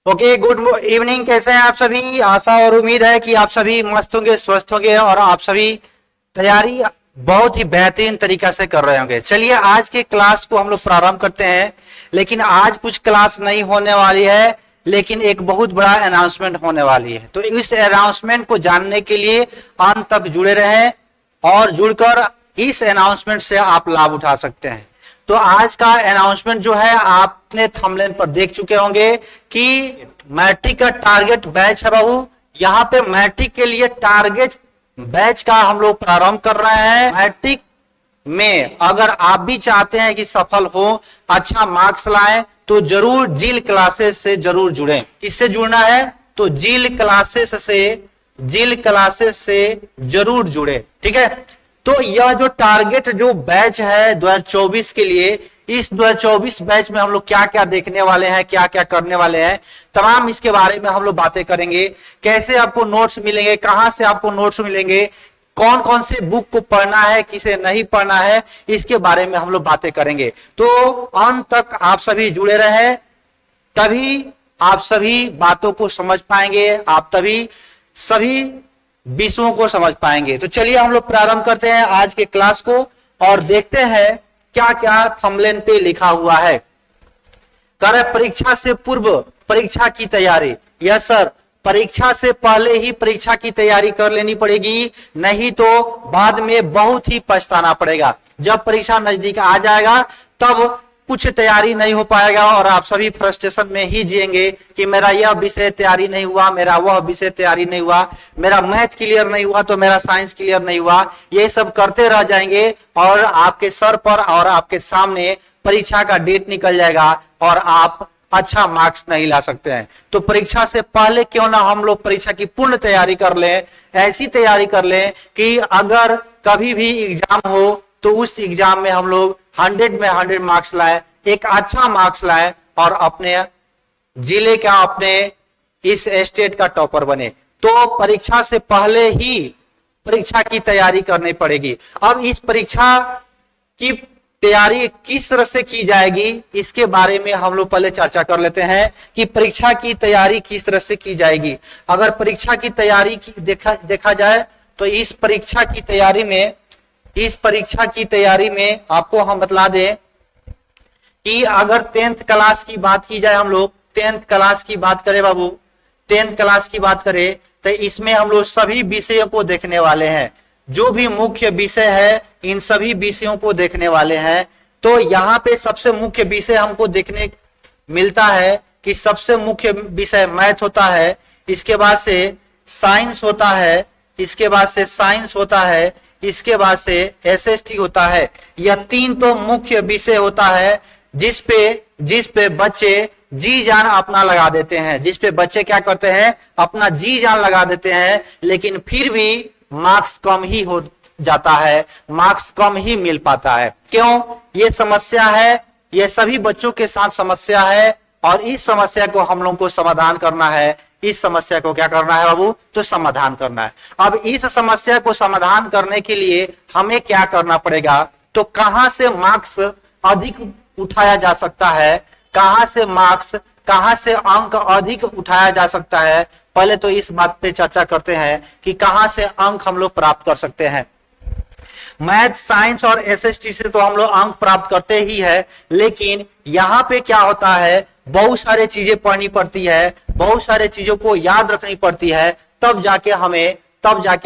Okay, good evening. कैसे हैं आप सभी? आशा और उम्मीद है कि आप सभी मस्त होंगे, स्वस्थ होंगे और आप सभी तैयारी बहुत ही बेहतरीन तरीका से कर रहे होंगे। चलिए आज के क्लास को हम लोग प्रारंभ करते हैं। लेकिन आज कुछ क्लास नहीं होने वाली है, लेकिन एक बहुत बड़ा अनाउंसमेंट होने वाली है। तो इस अनाउंसमेंट को जानने के लिए अंत तक जुड़े रहें और जुड़कर इस अनाउंसमेंट से आप लाभ उठा सकते हैं। तो आज का अनाउंसमेंट जो है आपने थंबनेल पर देख चुके होंगे कि मैट्रिक का टारगेट बैच है बाबू। यहाँ पे मैट्रिक के लिए टारगेट बैच का हम लोग प्रारंभ कर रहे हैं। मैट्रिक में अगर आप भी चाहते हैं कि सफल हो, अच्छा मार्क्स लाएं, तो जरूर जील क्लासेस से जरूर जुड़ें। किससे जुड़ना है? तो जील क्लासेस से जरूर जुड़े। ठीक है, तो यह जो टारगेट जो बैच है 2024 के लिए, इस 2024 बैच में हम लोग क्या क्या देखने वाले हैं, क्या क्या करने वाले हैं, तमाम इसके बारे में हम लोग बातें करेंगे। कैसे आपको नोट्स मिलेंगे, कहां से आपको नोट्स मिलेंगे, कौन कौन से बुक को पढ़ना है, किसे नहीं पढ़ना है, इसके बारे में हम लोग बातें करेंगे। तो अंत तक आप सभी जुड़े रहे, तभी आप सभी बातों को समझ पाएंगे, आप तभी सभी विषयों को समझ पाएंगे। तो चलिए हम लोग प्रारंभ करते हैं आज के क्लास को और देखते हैं क्या क्या थंबनेल पे लिखा हुआ है। कह रहे परीक्षा से पूर्व परीक्षा की तैयारी। यस सर, परीक्षा से पहले ही परीक्षा की तैयारी कर लेनी पड़ेगी, नहीं तो बाद में बहुत ही पछताना पड़ेगा। जब परीक्षा नजदीक आ जाएगा तब कुछ तैयारी नहीं हो पाएगा और आप सभी फ्रस्ट्रेशन में ही जिएंगे कि मेरा यह विषय तैयारी नहीं हुआ, मेरा वह विषय तैयारी नहीं हुआ, मेरा मैथ क्लियर नहीं हुआ तो मेरा साइंस क्लियर नहीं हुआ। ये सब करते रह जाएंगे और आपके सर पर और आपके सामने परीक्षा का डेट निकल जाएगा और आप अच्छा मार्क्स नहीं ला सकते हैं। तो परीक्षा से पहले क्यों ना हम लोग परीक्षा की पूर्ण तैयारी कर लें, ऐसी तैयारी कर लें कि अगर कभी भी एग्जाम हो तो उस एग्जाम में हम लोग 100 में 100 मार्क्स लाए, एक अच्छा मार्क्स लाए और अपने जिले का, अपने इस स्टेट का टॉपर बने। तो परीक्षा से पहले ही परीक्षा की तैयारी करनी पड़ेगी। अब इस परीक्षा की तैयारी किस तरह से की जाएगी, इसके बारे में हम लोग पहले चर्चा कर लेते हैं कि परीक्षा की तैयारी किस तरह से की जाएगी। अगर परीक्षा की तैयारी देखा जाए तो इस परीक्षा की तैयारी में आपको हम बतला दें कि अगर 10th क्लास की बात की जाए, हम लोग 10th क्लास की बात करें बाबू, 10th क्लास की बात करें तो इसमें हम लोग सभी विषयों को देखने वाले हैं। जो भी मुख्य विषय है इन सभी विषयों को देखने वाले हैं। तो यहाँ पे सबसे मुख्य विषय हमको देखने मिलता है कि सबसे मुख्य विषय मैथ होता है, इसके बाद से साइंस होता है, इसके बाद से साइंस होता है, इसके बाद से एसएसटी होता है। यह 3 तो मुख्य विषय होता है जिस पे बच्चे जी जान अपना लगा देते हैं, जिस पे बच्चे क्या करते हैं, अपना जी जान लगा देते हैं, लेकिन फिर भी मार्क्स कम ही हो जाता है, मार्क्स कम ही मिल पाता है। क्यों? ये समस्या है, ये सभी बच्चों के साथ समस्या है और इस समस्या को हम लोग को समाधान करना है। इस समस्या को क्या करना है बाबू? तो समाधान करना है। अब इस समस्या को समाधान करने के लिए हमें क्या करना पड़ेगा? तो कहां से मार्क्स अधिक उठाया जा सकता है, कहां से अंक अधिक उठाया जा सकता है, पहले तो इस बात पे चर्चा करते हैं कि कहां से अंक हम लोग प्राप्त कर सकते हैं। मैथ, साइंस और एसएसटी से तो हम लोग अंक प्राप्त करते ही है, लेकिन यहाँ पे क्या होता है, बहुत सारी चीजें पढ़नी पड़ती है, बहुत सारे चीजों को याद रखनी पड़ती है, तब जाके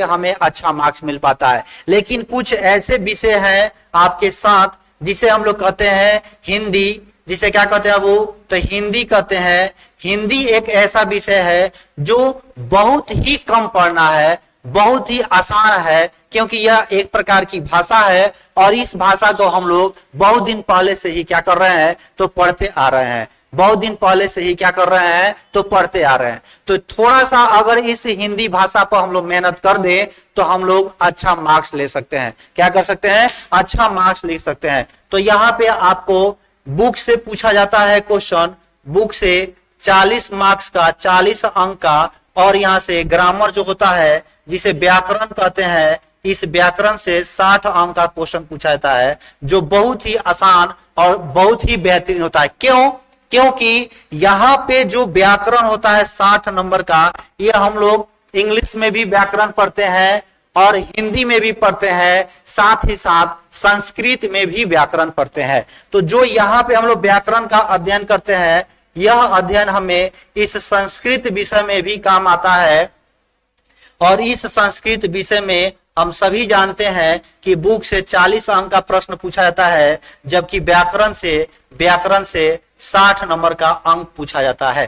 हमें अच्छा मार्क्स मिल पाता है। लेकिन कुछ ऐसे विषय हैं आपके साथ जिसे हम लोग कहते हैं हिंदी, जिसे क्या कहते हैं वो? तो हिंदी कहते हैं। हिंदी एक ऐसा विषय है जो बहुत ही कम पढ़ना है, बहुत ही आसान है, क्योंकि यह एक प्रकार की भाषा है और इस भाषा को हम लोग बहुत दिन पहले से ही क्या कर रहे हैं, तो पढ़ते आ रहे हैं। बहुत दिन पहले से ही क्या कर रहे हैं, तो पढ़ते आ रहे हैं। तो थोड़ा सा अगर इस हिंदी भाषा पर हम लोग मेहनत कर दें तो हम लोग अच्छा मार्क्स ले सकते हैं। क्या कर सकते हैं? अच्छा मार्क्स ले सकते हैं। तो यहाँ पे आपको बुक से पूछा जाता है क्वेश्चन, बुक से 40 मार्क्स का, 40 अंक का, और यहाँ से ग्रामर जो होता है जिसे व्याकरण कहते हैं, इस व्याकरण से 60 अंक का क्वेश्चन पूछा जाता है, जो बहुत ही आसान और बहुत ही बेहतरीन होता है। क्यों? क्योंकि यहाँ पे जो व्याकरण होता है 60 नंबर का, ये हम लोग इंग्लिश में भी व्याकरण पढ़ते हैं और हिंदी में भी पढ़ते हैं, साथ ही साथ संस्कृत में भी व्याकरण पढ़ते हैं। तो जो यहाँ पे हम लोग व्याकरण का अध्ययन करते हैं, यह अध्ययन हमें इस संस्कृत विषय में भी काम आता है। और इस संस्कृत विषय में हम सभी जानते हैं कि बुक से 40 अंक का प्रश्न पूछा जाता है, जबकि व्याकरण से 60 नंबर का अंक पूछा जाता है।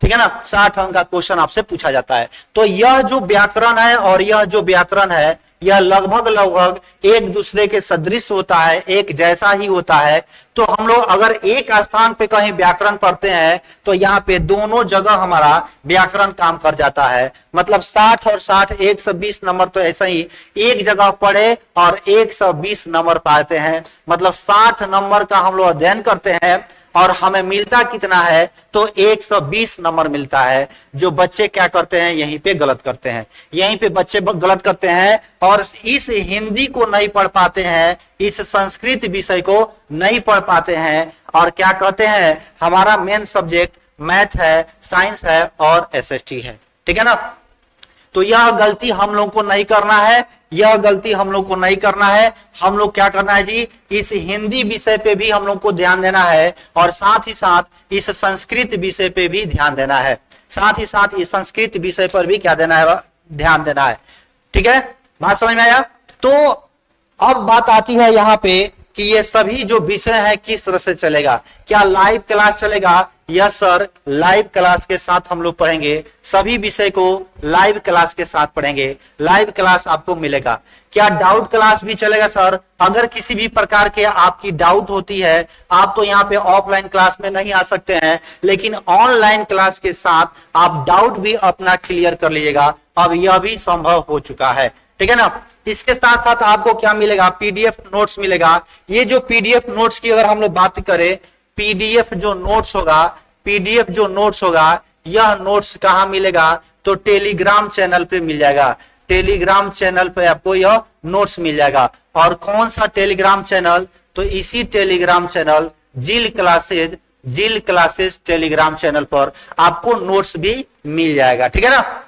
ठीक है ना, 60 अंक का क्वेश्चन आपसे पूछा जाता है। तो यह जो व्याकरण है और यह जो व्याकरण है, यह लगभग एक दूसरे के सदृश होता है, एक जैसा ही होता है। तो हम लोग अगर एक स्थान पे कहीं व्याकरण पढ़ते हैं तो यहाँ पे दोनों जगह हमारा व्याकरण काम कर जाता है। मतलब 60 और 60 120 नंबर तो ऐसा ही एक जगह पढ़े और 120 नंबर पाते हैं। मतलब 60 नंबर का हम लोग अध्ययन करते हैं और हमें मिलता कितना है, तो 120 नंबर मिलता है। जो बच्चे क्या करते हैं, यहीं पे गलत करते हैं, यहीं पे बच्चे गलत करते हैं और इस हिंदी को नहीं पढ़ पाते हैं, इस संस्कृत विषय को नहीं पढ़ पाते हैं और क्या कहते हैं, हमारा मेन सब्जेक्ट मैथ है, साइंस है और एसएसटी है। ठीक है ना, तो यह गलती हम लोग को नहीं करना है, यह गलती हम लोग को नहीं करना है। हम लोग क्या करना है जी, इस हिंदी विषय पे भी हम लोग को ध्यान देना है और साथ ही साथ इस संस्कृत विषय पे भी ध्यान देना है, साथ ही साथ इस संस्कृत विषय पर भी क्या देना है, ध्यान देना है। ठीक है, बात समझ में आया। तो अब बात आती है यहाँ पे कि ये सभी जो विषय है किस तरह से चलेगा, क्या लाइव क्लास चलेगा? यस सर, लाइव क्लास के साथ हम लोग पढ़ेंगे, सभी विषय को लाइव क्लास के साथ पढ़ेंगे, लाइव क्लास आपको मिलेगा। क्या डाउट क्लास भी चलेगा सर? अगर किसी भी प्रकार के आपकी डाउट होती है, आप तो यहाँ पे ऑफलाइन क्लास में नहीं आ सकते हैं, लेकिन ऑनलाइन क्लास के साथ आप डाउट भी अपना क्लियर कर लीजिएगा। अब यह भी संभव हो चुका है। ठीक है ना, इसके साथ साथ आपको क्या मिलेगा, पीडीएफ नोट्स मिलेगा। ये जो पीडीएफ नोट्स की अगर हम लोग बात करें, पीडीएफ जो नोट्स होगा, यह नोट्स कहां मिलेगा, तो टेलीग्राम चैनल पे मिल जाएगा। टेलीग्राम चैनल पे आपको यह नोट्स मिल जाएगा। और कौन सा टेलीग्राम चैनल, तो इसी टेलीग्राम चैनल जिल क्लासेस टेलीग्राम चैनल पर आपको नोट्स भी मिल जाएगा। ठीक है ना,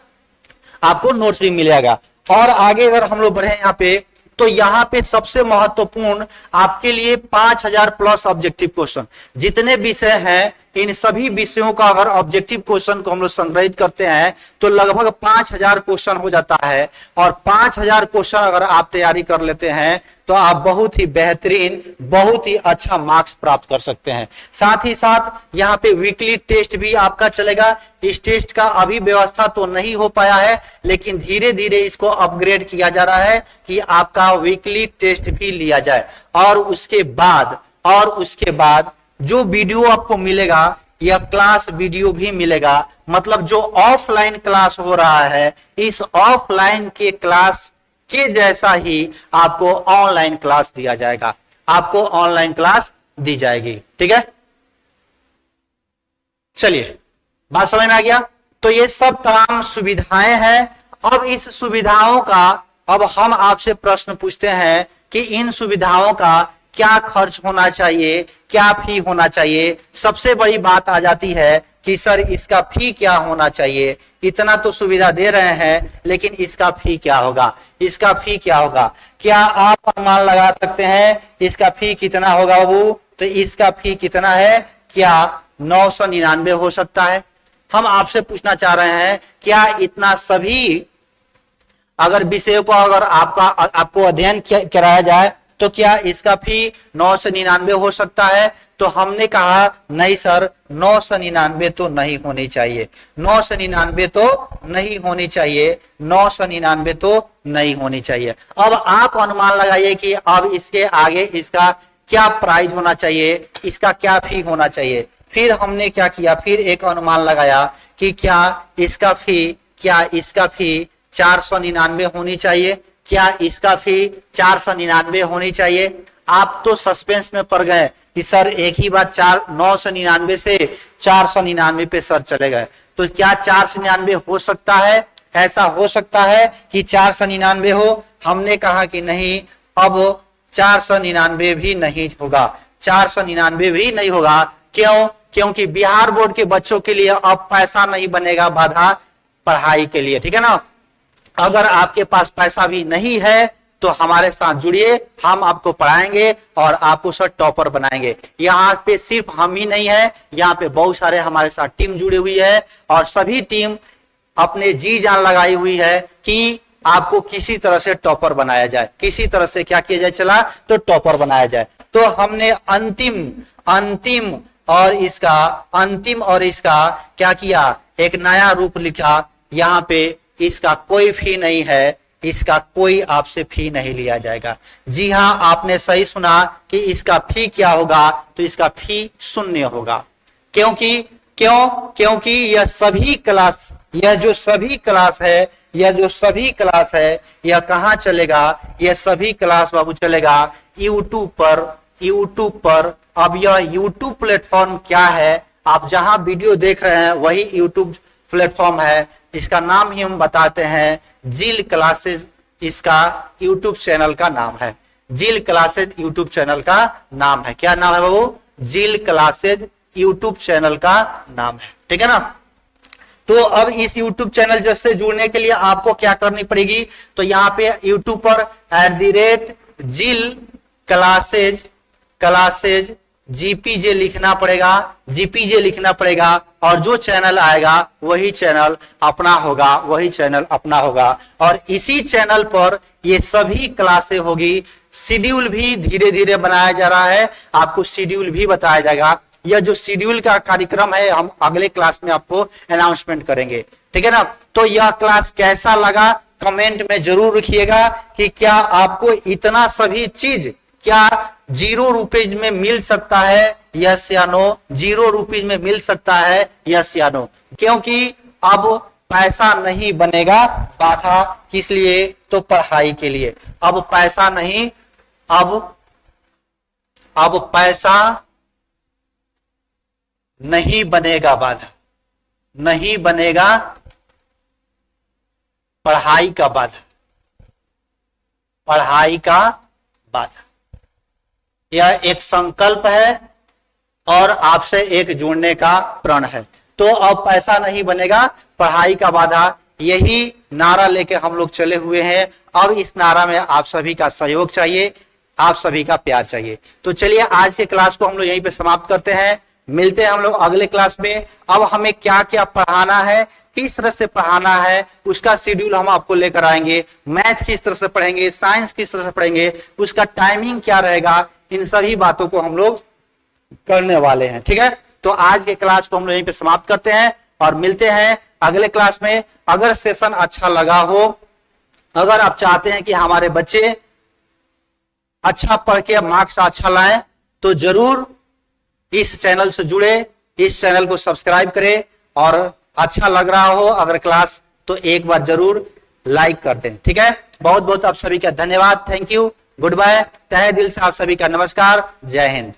आपको नोट्स भी मिल जाएगा। और आगे अगर हम लोग बढ़े यहाँ पे, तो यहाँ पे सबसे महत्वपूर्ण आपके लिए 5000 प्लस ऑब्जेक्टिव क्वेश्चन, जितने विषय हैं इन सभी विषयों का अगर ऑब्जेक्टिव क्वेश्चन को हम लोग संग्रहित करते हैं तो लगभग 5000 क्वेश्चन हो जाता है। और 5000 क्वेश्चन अगर आप तैयारी कर लेते हैं तो आप बहुत ही बेहतरीन, बहुत ही अच्छा मार्क्स प्राप्त कर सकते हैं। साथ ही साथ यहाँ पे वीकली टेस्ट भी आपका चलेगा। इस टेस्ट का अभी व्यवस्था तो नहीं हो पाया है, लेकिन धीरे धीरे इसको अपग्रेड किया जा रहा है कि आपका वीकली टेस्ट भी लिया जाए। और उसके बाद जो वीडियो आपको मिलेगा, यह क्लास वीडियो भी मिलेगा। मतलब जो ऑफलाइन क्लास हो रहा है, इस ऑफलाइन के क्लास के जैसा ही आपको ऑनलाइन क्लास दिया जाएगा, आपको ऑनलाइन क्लास दी जाएगी। ठीक है, चलिए बात समझ में आ गया। तो ये सब तमाम सुविधाएं हैं। अब इस सुविधाओं का, अब हम आपसे प्रश्न पूछते हैं कि इन सुविधाओं का क्या खर्च होना चाहिए, क्या फी होना चाहिए। सबसे बड़ी बात आ जाती है कि सर इसका फी क्या होना चाहिए, इतना तो सुविधा दे रहे हैं लेकिन इसका फी क्या होगा, इसका फी क्या होगा। क्या आप अनुमान लगा सकते हैं इसका फी कितना होगा बाबू? तो इसका फी कितना है, क्या 999 हो सकता है? हम आपसे पूछना चाह रहे हैं क्या इतना सभी अगर विषयों को अगर आपको अध्ययन कराया जाए तो क्या इसका फी 999 हो सकता है? तो हमने कहा नहीं सर, 999 तो नहीं होनी चाहिए, 999 तो नहीं होनी चाहिए, 999 तो नहीं होनी चाहिए। अब आप अनुमान लगाइए कि अब इसके आगे इसका क्या प्राइस होना चाहिए, इसका क्या फी होना चाहिए। फिर हमने क्या किया, फिर एक अनुमान लगाया कि क्या इसका फी 499 होनी चाहिए, क्या इसका फी 499 होनी चाहिए। आप तो सस्पेंस में पड़ गए कि सर एक ही बात 999 से 499 पे सर चले गए। तो क्या 499 हो सकता है? ऐसा हो सकता है कि 499 हो। हमने कहा कि नहीं, अब 499 भी नहीं होगा, 499 भी नहीं होगा। क्यों? क्योंकि बिहार बोर्ड के बच्चों के लिए अब पैसा नहीं बनेगा बाधा पढ़ाई के लिए, ठीक है ना। अगर आपके पास पैसा भी नहीं है तो हमारे साथ जुड़िए, हम आपको पढ़ाएंगे और आपको सर टॉपर बनाएंगे। यहाँ पे सिर्फ हम ही नहीं है, यहाँ पे बहुत सारे हमारे साथ टीम जुड़ी हुई है और सभी टीम अपने जी जान लगाई हुई है कि आपको किसी तरह से टॉपर बनाया जाए, किसी तरह से क्या किया जाए, चला तो टॉपर बनाया जाए। तो हमने अंतिम और इसका क्या किया, एक नया रूप लिखा। यहाँ पे इसका कोई फी नहीं है, इसका कोई आपसे फी नहीं लिया जाएगा। जी हाँ, आपने सही सुना कि इसका फी क्या होगा, तो इसका फी 0 होगा। क्योंकि यह सभी क्लास, यह जो सभी क्लास है यह कहाँ चलेगा, यह सभी क्लास बाबू चलेगा यूट्यूब पर। अब यह यूट्यूब प्लेटफॉर्म क्या है, आप जहां वीडियो देख रहे हैं वही यूट्यूब प्लेटफॉर्म है। इसका नाम ही हम बताते हैं जिल क्लासेज, इसका यूट्यूब चैनल का नाम है। जिल क्लासेज यूट्यूब चैनल का नाम है। क्या नाम है बाबू, जिल क्लासेज यूट्यूब चैनल का नाम है, ठीक है ना। तो अब इस यूट्यूब चैनल से जुड़ने के लिए आपको क्या करनी पड़ेगी, तो यहाँ पे यूट्यूब पर @जिल क्लासेज जीपीजे लिखना पड़ेगा और जो चैनल आएगा वही चैनल अपना होगा। और इसी चैनल पर ये सभी क्लासें होगी। शेड्यूल भी धीरे धीरे बनाया जा रहा है, आपको शेड्यूल भी बताया जाएगा। यह जो शेड्यूल का कार्यक्रम है हम अगले क्लास में आपको अनाउंसमेंट करेंगे, ठीक है ना। तो यह क्लास कैसा लगा कमेंट में जरूर लिखिएगा कि क्या आपको इतना सभी चीज क्या 0 रुपीज में मिल सकता है, यस या नो। 0 रुपीज में मिल सकता है, यस या नो। क्योंकि अब पैसा नहीं बनेगा बाधा, किस लिए, तो पढ़ाई के लिए। अब पैसा नहीं, अब पैसा नहीं बनेगा बाधा, नहीं बनेगा पढ़ाई का बाधा। यह एक संकल्प है और आपसे एक जुड़ने का प्रण है। तो अब पैसा नहीं बनेगा पढ़ाई का बाधा, यही नारा लेके हम लोग चले हुए हैं। अब इस नारा में आप सभी का सहयोग चाहिए, आप सभी का प्यार चाहिए। तो चलिए आज के क्लास को हम लोग यहीं पे समाप्त करते हैं, मिलते हैं हम लोग अगले क्लास में। अब हमें क्या क्या पढ़ाना है, किस तरह से पढ़ाना है, उसका शेड्यूल हम आपको लेकर आएंगे। मैथ किस तरह से पढ़ेंगे, साइंस किस तरह से पढ़ेंगे, उसका टाइमिंग क्या रहेगा, इन सभी बातों को हम लोग करने वाले हैं, ठीक है। तो आज के क्लास को हम लोग यहीं पे समाप्त करते हैं और मिलते हैं अगले क्लास में। अगर सेशन अच्छा लगा हो, अगर आप चाहते हैं कि हमारे बच्चे अच्छा पढ़ के मार्क्स अच्छा लाएं, तो जरूर इस चैनल से जुड़े, इस चैनल को सब्सक्राइब करें और अच्छा लग रहा हो अगर क्लास तो एक बार जरूर लाइक कर दें, ठीक है। बहुत बहुत आप सभी का धन्यवाद, थैंक यू, गुड बाय, तहे दिल से आप सभी का नमस्कार, जय हिंद।